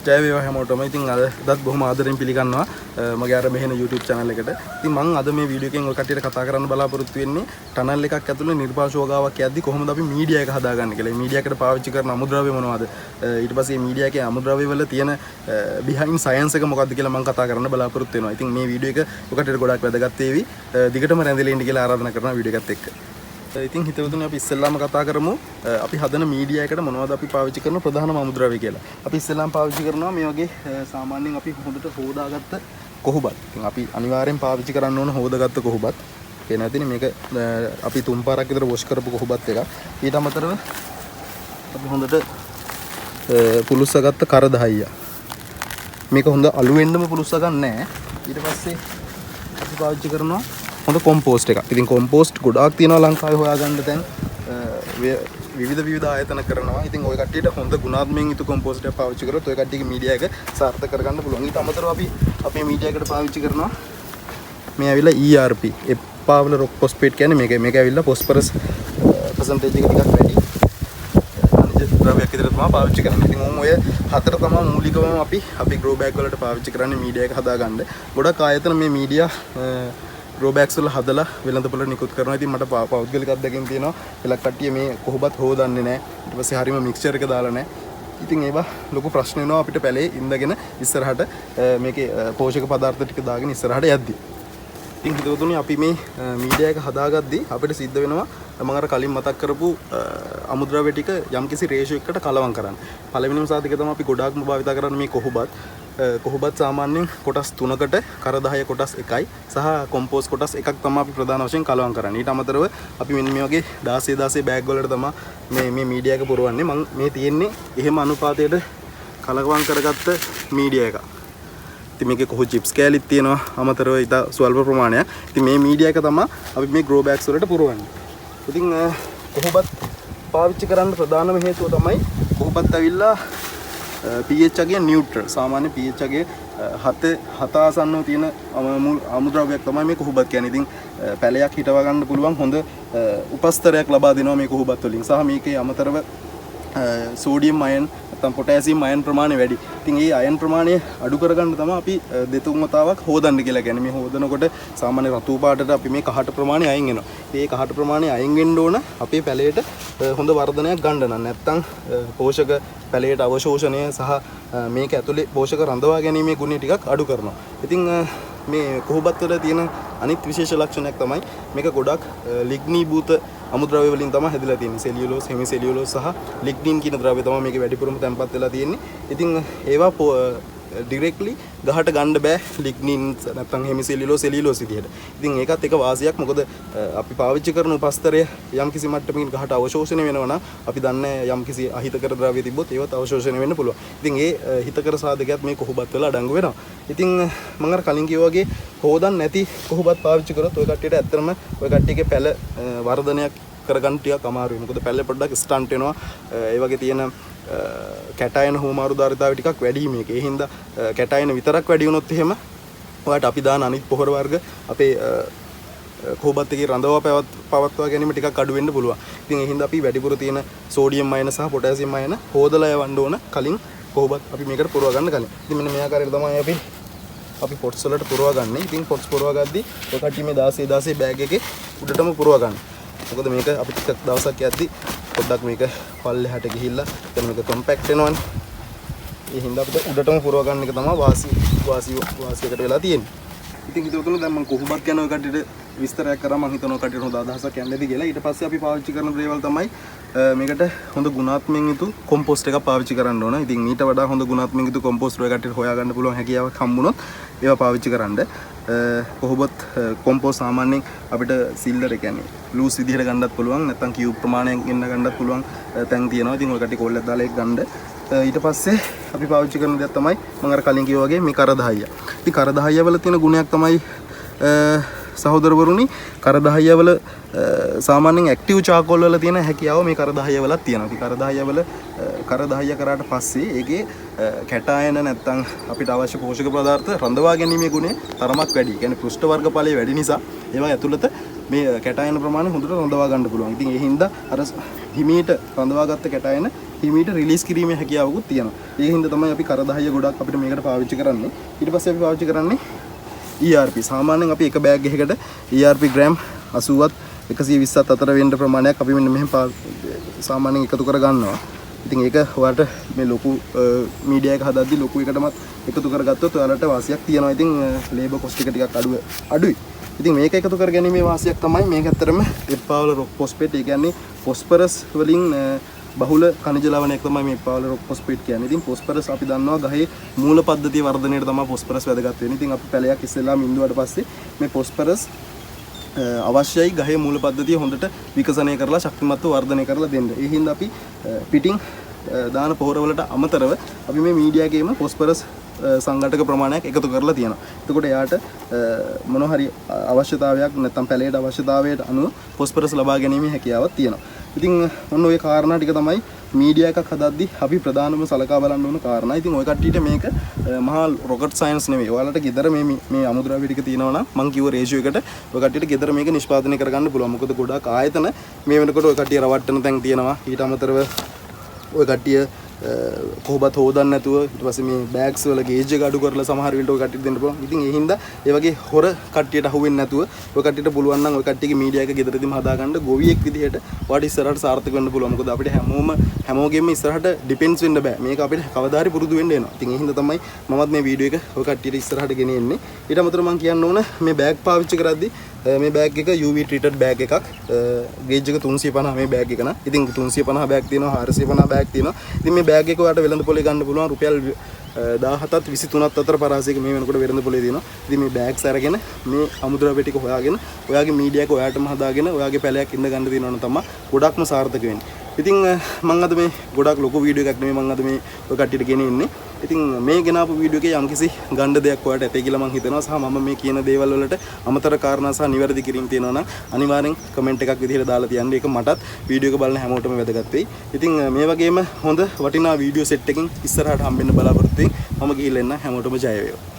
ජය වේවා හැමෝටම. ඉතින් අදත් බොහොම ආදරෙන් පිළිගන්නවා මගේ අර මෙහෙන YouTube channel එකට. ඉතින් මම අද මේ වීඩියෝ එකෙන් ඔය කට්ටියට කතා කරන්න බලාපොරොත්තු වෙන්නේ tunnel එකක් ඇතුළේ නිර්පාශෝගාවක් යද්දි කොහොමද අපි මීඩියා එක හදාගන්නේ කියලා. මේ මීඩියා එකට පාවිච්චි කරන අමුද්‍රව්‍ය මොනවද? ඊට පස්සේ මේ මීඩියා එකේ අමුද්‍රව්‍ය වල තියෙන behind science එක මොකක්ද කියලා මම කතා කරන්න බලාපොරොත්තු වෙනවා. ඉතින් මේ වීඩියෝ එක ඔය කට්ටියට ගොඩක් වැදගත් වේවි. දිගටම රැඳිලා ඉන්න කියලා ආරාධනා කරනවා වීඩියෝ එකත් එක්ක. ඉතින් හිතවතුනි අපි ඉස්සෙල්ලාම කතා කරමු අපි හදන මීඩියා එකට මොනවද අපි පාවිච්චි කරන ප්‍රධානම අමුද්‍රව්‍ය කියලා. අපි ඉස්සෙල්ලාම පාවිච්චි කරනවා මේ වගේ සාමාන්‍යයෙන් අපි හොඳට හොදාගත්ත කොහොබත්. ඉතින් අපි අනිවාර්යෙන් පාවිච්චි කරන්න ඕන හොදාගත්ත කොහොබත්. ඒ නැතිනේ මේක අපි තුන් පාරක් විතර වොෂ් කරපු කොහොබත් එක. ඊට අමතරව අපි හොඳට පුලුස්සගත්ත කරදහයිය. මේක හොඳ අලු වෙන්නම පුලුස්ස ගන්න නැහැ. ඊට පස්සේ අපි පාවිච්චි කරනවා හොඳ කොම්පෝස්ට් එකක්. ඉතින් කොම්පෝස්ට් ගොඩාක් තියෙනවා ලංකාවේ හොයාගන්න දැන් විවිධ ආයතන කරනවා. ඉතින් ওই කට්ටියට හොඳ ගුණාත්මකයෙන් යුතු කොම්පෝස්ට් එකක් පාවිච්චි කරොත් ওই කට්ටියගේ මීඩියා එක සාර්ථක කරගන්න පුළුවන්. ඊට අමතරව අපි අපේ මීඩියා එකට පාවිච්චි කරනවා මේ ඇවිල්ලා ERP එපාවල රොක් ෆොස්ෆේට් කියන්නේ මේක ඇවිල්ලා ෆොස්ෆරස් පර්සන්ටේජ් එක ටිකක් වැඩි. අනිත් ද්‍රව්‍යයක් විතර තමයි පාවිච්චි කරන්නේ. ඉතින් ඔය හතර තමයි මූලිකවම අපි ග්‍රෝ බෑග් වලට පාවිච්චි කරන්නේ මීඩියා එක හදාගන්න. ගොඩක් ආයතන මේ මීඩියා ග්‍රෝ බෑග්ස් වල හදලා වෙළඳපොළට නිකුත් කරනවා. ඉතින් මට පෞද්ගලික අත්දැකීම් තියෙනවා. එලක් කට්ටිය මේ කොහොබත් හොදන්නේ නැහැ. ඊට පස්සේ හරීම මික්ස්චර් එක දාලා නැහැ. ඉතින් ඒවා ලොකු ප්‍රශ්න වෙනවා අපිට පැලේ ඉඳගෙන ඉස්සරහට මේකේ පෝෂක පදාර්ථ ටික දාගෙන ඉස්සරහට යද්දි. ඉතින් හිතවතුනි අපි මේ මීඩියා එක හදාගද්දි අපිට සිද්ධ වෙනවා මම අර කලින් මතක් කරපු අමුද්‍රව්‍ය ටික යම්කිසි රේෂියෝ එකකට කලවම් කරන්න. පළවෙනිම සාධක තමයි අපි ගොඩාක්ම භාවිත කරන්නේ මේ කොහොබත් සාමාන්‍යයෙන් කොටස් 3කට කර 10 කොටස් 1යි සහ කොම්පෝස්ට් කොටස් එකක් තමයි අපි ප්‍රධාන වශයෙන් කලවම් කරන්නේ. ඊට අමතරව අපි මෙන්න මේ වගේ 16 බෑග් වලට තමයි මේ මීඩියා එක පුරවන්නේ. මම මේ තියෙන්නේ එහෙම අනුපාතයට කලවම් කරගත්ත මීඩියා එකක්. ඉතින් මේකේ කොහො චිප්ස් කෑලිත් තියෙනවා අමතරව ඊට ස්වල්ප ප්‍රමාණයක්. ඉතින් මේ මීඩියා එක තමයි අපි මේ ග්‍රෝ බෑග්ස් වලට පුරවන්නේ. ඉතින් කොහොබත් පාවිච්චි කරන්න ප්‍රධානම හේතුව තමයි කොහොබත් ඇවිල්ලා pH අගය නියුට්‍රල්. සාමාන්‍ය pH අගය 7 ආසන්නව තියෙන අමුද්‍රව්‍යයක් තමයි මේ කොහොබත් කියන්නේ. ඉතින් පැලයක් හිටව ගන්න පුළුවන් හොඳ උපස්තරයක් ලබා දෙනවා මේ කොහොබත් වලින්. සහ මේකේ අමතරව සෝඩියම් අයන් නැත්නම් පොටෑසියම් අයන් ප්‍රමාණය වැඩි. ඉතින් මේ අයන් ප්‍රමාණය අඩු කරගන්න තමයි අපි දෙතුන් වතාවක් හොදන්න කියලා කියන්නේ. මේ හොදනකොට සාමාන්‍ය රතු පාටට අපි මේ කහට ප්‍රමාණය අයින් වෙනවා. මේ කහට ප්‍රමාණය අයින් වෙන්න ඕන අපේ පැලයට හොඳ වර්ධනයක් ගන්න නම්. නැත්නම් පෝෂක පැලයට අවශෝෂණය සහ මේක ඇතුලේ පෝෂක රඳවා ගැනීමේ ගුණය ටිකක් අඩු කරනවා. ඉතින් මේ කොහොබත් වල තියෙන අනිත් විශේෂ ලක්ෂණයක් තමයි මේක ගොඩක් ලිග්නීභූත අමුද්‍රව්‍ය වලින් තමයි හැදිලා තියෙන්නේ. සෙලියුලෝස්, හෙමිසෙලියුලෝස් සහ ලිග්නින් කියන ද්‍රව්‍ය තමයි මේකේ වැඩිපුරම තැන්පත් වෙලා තියෙන්නේ. ඉතින් ඒවා ඩිරෙක්ට්ලි ගහට ගන්න බෑ ලිග්නින් නැත්නම් හෙමිසෙලියුලෝස්, සෙලියුලෝස් විදියට. ඉතින් ඒකත් එක වාසියක්. මොකද අපි පාවිච්චි කරන උපස්තරය යම්කිසි මට්ටමකින් ගහට අවශෝෂණය වෙනවා නම් අපි දන්නේ යම්කිසි අහිතකර ද්‍රව්‍ය තිබ්බොත් ඒවත් අවශෝෂණය වෙන්න පුළුවන්. ඉතින් ඒ හිතකර සාධකයක් මේ කොහොබත් වල අඩංගු වෙනවා. ඉතින් මම අර කලින් කිව්වා වගේ හොදන් නැති කොහොබත් පාවිච්චි කරොත් ඔය කට්ටියට ඇත්තටම ඔය කට්ටියගේ පැල වර්ධනයක් කරගන්න ටිකක් අමාරුයි. මොකද පැල්ලේ පොඩ්ඩක් ස්ටන්ට් වෙනවා. ඒ වගේ තියෙන කැටායන හෝමාරු ධාරිතාවය ටිකක් වැඩි මේක. ඒ හින්දා කැටායන විතරක් වැඩි වුණොත් එහෙම ඔයාලට අපි දාන අනිත් පොහොර වර්ග අපේ කොහොබත් එකේ රඳවා පවත්වා ගැනීම ටිකක් අඩු වෙන්න පුළුවන්. ඉතින් ඒ හින්දා අපි වැඩිපුර තියෙන සෝඩියම් අයන සහ පොටෑසියම් අයන හොදලා යවන්න ඕන කලින් කොහොබත් අපි මේකට පුරව ගන්න කලින්. ඉතින් මෙන්න මේ ආකාරයට තමයි අපි පොට්ස් වලට පුරව ගන්න. ඉතින් පොට්ස් පුරව ගද්දි ඔය කට්ටිය මේ 16 බෑග් එකේ උඩටම පුරව ගන්න. මොකද මේක අපි ටිකක් දවසක් යද්දි පොඩ්ඩක් මේක පල්ලෙහාට ගිහිල්ලා දැන් මේක කොම්පැක්ට් වෙනවනේ. ඒ හින්දා අපිට උඩටම පුරව ගන්න එක තමයි වාසියකට වෙලා තියෙන්නේ. ඉතින් හිතුවතුණු දැන් මම කොහොමත් ගැන ඔය කට්ටියට විස්තරයක් කරා. මම හිතනවා කට්ටියට හොඳ අදහසක් යන්නේද කියලා. ඊට පස්සේ අපි පාවිච්චි කරන දේවල් තමයි මේකට හොඳ ගුණාත්මකයෙන් යුතු කොම්පෝස්ට් එකක් පාවිච්චි කරන්න ඕන. ඉතින් ඊට වඩා හොඳ ගුණාත්මකයෙන් යුතු කොම්පෝස්ට් ඔය කට්ටියට හොයාගන්න පුළුවන් හැකියාවක් හම්බුනොත් ඒවා පාවිච්චි කරන්න. කොහොමත් කොම්පෝස්ට් සාමාන්‍යයෙන් අපිට සිල්ලර් ඒ කියන්නේ ලූස් විදිහට ගන්නත් පුළුවන්. නැත්නම් කියුබ් ප්‍රමාණයෙන් ගෙන්න ගන්නත් පුළුවන් තැන් තියෙනවා. ඉතින් ඔය කට්ටිය කෝල්ලක් දාලා ඒක ගන්න. ඊට පස්සේ අපි පාවිච්චි කරන දේක් තමයි මම අර කලින් කිව්වා වගේ මේ කරදහයිය. ඉතින් කරදහයිය වල තියෙන ගුණයක් තමයි සහෝදරවරුනි කරදහයිය වල සාමාන්‍යයෙන් ඇක්ටිව් චාකෝල් වල තියෙන හැකියාව මේ කරදහයිය වලත් තියෙනවා. ඉතින් කරදහයිය වල කරදහයිය කරාට පස්සේ ඒකේ කැටායන නැත්නම් අපිට අවශ්‍ය පෝෂක පදාර්ථ රඳවා ගැනීමේ ගුණය තරමක් වැඩි. ඒ කියන්නේ පෘෂ්ඨ වර්ග ඵලයේ වැඩි නිසා ඒවා ඇතුළත මේ කැටායන ප්‍රමාණය හොඳට රඳවා ගන්න පුළුවන්. ඉතින් ඒ හින්දා අර හිමීට රඳවාගත්ත කැටායන හිමීට රිලීස් කිරීමේ හැකියාවකුත් තියෙනවා. ඒක හින්දා තමයි අපි කරදහය ගොඩක් අපිට මේකට පාවිච්චි කරන්නේ. ඊට පස්සේ අපි පාවිච්චි කරන්නේ ERP. සාමාන්‍යයෙන් අපි එක බෑග් එකකට ERP ග්‍රෑම් 80ත් 120ත් අතර වෙන්න ප්‍රමාණයක් අපි මෙන්න මෙහෙම සාමාන්‍යයෙන් එකතු කර ගන්නවා. ඉතින් ඒක ඔයාලට මේ ලොකු මීඩියා එක හදද්දි ලොකු එකටමත් එකතු කරගත්තොත් ඔයාලට වාසියක් තියෙනවා. ඉතින් ලේබර් කොස්ට් එක ටිකක් අඩුයි. ඉතින් මේක එකතු කර ගැනීමේ වාසියක් තමයි මේක ඇත්තටම එප්පාවල රොක් ෆොස්ෆේට්. ඒ කියන්නේ ෆොස්ෆරස් වලින් බහුල khනිජ ලවණයක් තමයි මේ එප්පාවල රොක් ෆොස්ෆේට් කියන්නේ. ඉතින් ෆොස්ෆරස් අපි දන්නවා ගහේ මූල පද්ධතිය වර්ධනයට තමයි ෆොස්ෆරස් වැදගත් වෙන්නේ. ඉතින් අපි පැලයක් ඉස්සෙල්ලාම ඉන්දුවට පස්සේ මේ ෆොස්ෆරස් අවශ්‍යයි ගහේ මූල පද්ධතිය හොඳට විකසනය කරලා ශක්තිමත්ව වර්ධනය කරලා දෙන්න. ඒ හින්දා අපි පිටින් දාන පොහොරවලට අමතරව අපි මේ මීඩියා එකේම ෆොස්ෆරස් සංඝටක ප්‍රමාණයක් එකතු කරලා තියෙනවා. එතකොට එයාට මොන හරි අවශ්‍යතාවයක් නැත්නම් පැලේට අවශ්‍යතාවයට අනුව ෆොස්ෆරස් ලබා ගැනීමේ හැකියාවක් තියෙනවා. ඉතින් ඔන්න ඔය කාරණා ටික තමයි මීඩියා එකක් හදද්දි අපි ප්‍රධානම සලකා බලන්න ඕන කාරණා. ඉතින් ඔය කට්ටියට මේක මහා රොකට් සයන්ස් නෙවෙයි. ඔයාලට ගෙදර මේ අමුද්‍රව්‍ය ටික තියෙනවා නම් මං කිව්ව රේෂියෝ එකට ඔය කට්ටියට ගෙදර මේක නිෂ්පාදනය කරගන්න පුළුවන්. මොකද ගොඩාක් ආයතන මේ වෙනකොට ඔය කට්ටිය රවට්ටන තැන් තියෙනවා. ඊට අමතරව ඔය කට්ටිය කොහොබත් හොදන්න නැතුව ඊට පස්සේ මේ බෑග්ස් වල ගේජ් එක අඩු කරලා සමහර විට ඔය කට්ටියට දෙන්න පුළුවන්. ඉතින් ඒ හින්දා ඒ වගේ හොර කට්ටියට අහුවෙන්නේ නැතුව ඔය කට්ටියට පුළුවන් නම් ඔය කට්ටියගේ මීඩියා එක ගෙදරදීම හදාගන්න ගොවියෙක් විදිහට ඔයාට ඉස්සරහට සාර්ථක වෙන්න පුළුවන්. මොකද අපිට හැමෝගෙම ඉස්සරහට ඩිපෙන්ඩ්ස් වෙන්න බෑ. මේක අපිට කවදා හරි පුරුදු වෙන්න එනවා. ඉතින් ඒ හින්දා තමයි මමත් මේ වීඩියෝ එක ඔය කට්ටියට ඉස්සරහට ගෙනෙන්නේ. ඊට අමතරව මම කියන්න ඕන මේ බෑග් පාවිච්චි කරද්දී මේ බෑග් එක UV treated බෑග් එකක්. ගේජ් එක 350 මේ බෑග් එක න. ඉතින් 350 බෑග් තියෙනවා 450 බෑග් තියෙනවා. ඉතින් මේ බෑග් එක ඔයාලට වෙළඳ පොලේ ගන්න පුළුවන් රුපියල් 17ත් 23ත් අතර පරාසයක මේ වෙනකොට වෙළඳ පොලේ තියෙනවා. ඉතින් මේ බෑග්ස් අරගෙන මේ අමුද්‍රව්‍ය ටික හොයාගෙන ඔයාගේ මීඩියා එක ඔයාටම හදාගෙන ඔයාගේ පැලයක් ඉඳ ගන්න තියෙනවා නම් තමයි ගොඩක්ම සාර්ථක වෙන්නේ. ඉතින් මම අද මේ ගොඩක් ලොකු වීඩියෝ එකක් නෙමෙයි මම අද මේ ඔය කට්ටියට ගෙනින්නේ. ඉතින් මේ ගෙනාපු වීඩියෝ එකේ යම්කිසි ගන්න දෙයක් ඔයාලට ඇතේ කියලා මම හිතනවා. සහ මම මේ කියන දේවල් වලට අමතර කාරණා සහ නිවැරදි කිරීම තියෙනවා නම් අනිවාර්යෙන් කමෙන්ට් එකක් විදිහට දාලා තියන්න. ඒක මටත් වීඩියෝ එක බලන හැමෝටම වැදගත් වෙයි. ඉතින් මේ වගේම හොඳ වටිනා වීඩියෝ සෙට් එකකින් ඉස්සරහට හම්බෙන්න බලාපොරොත්තු වෙමින් මම ගිහිල්ලා එන්න. හැමෝටම ජය වේවා.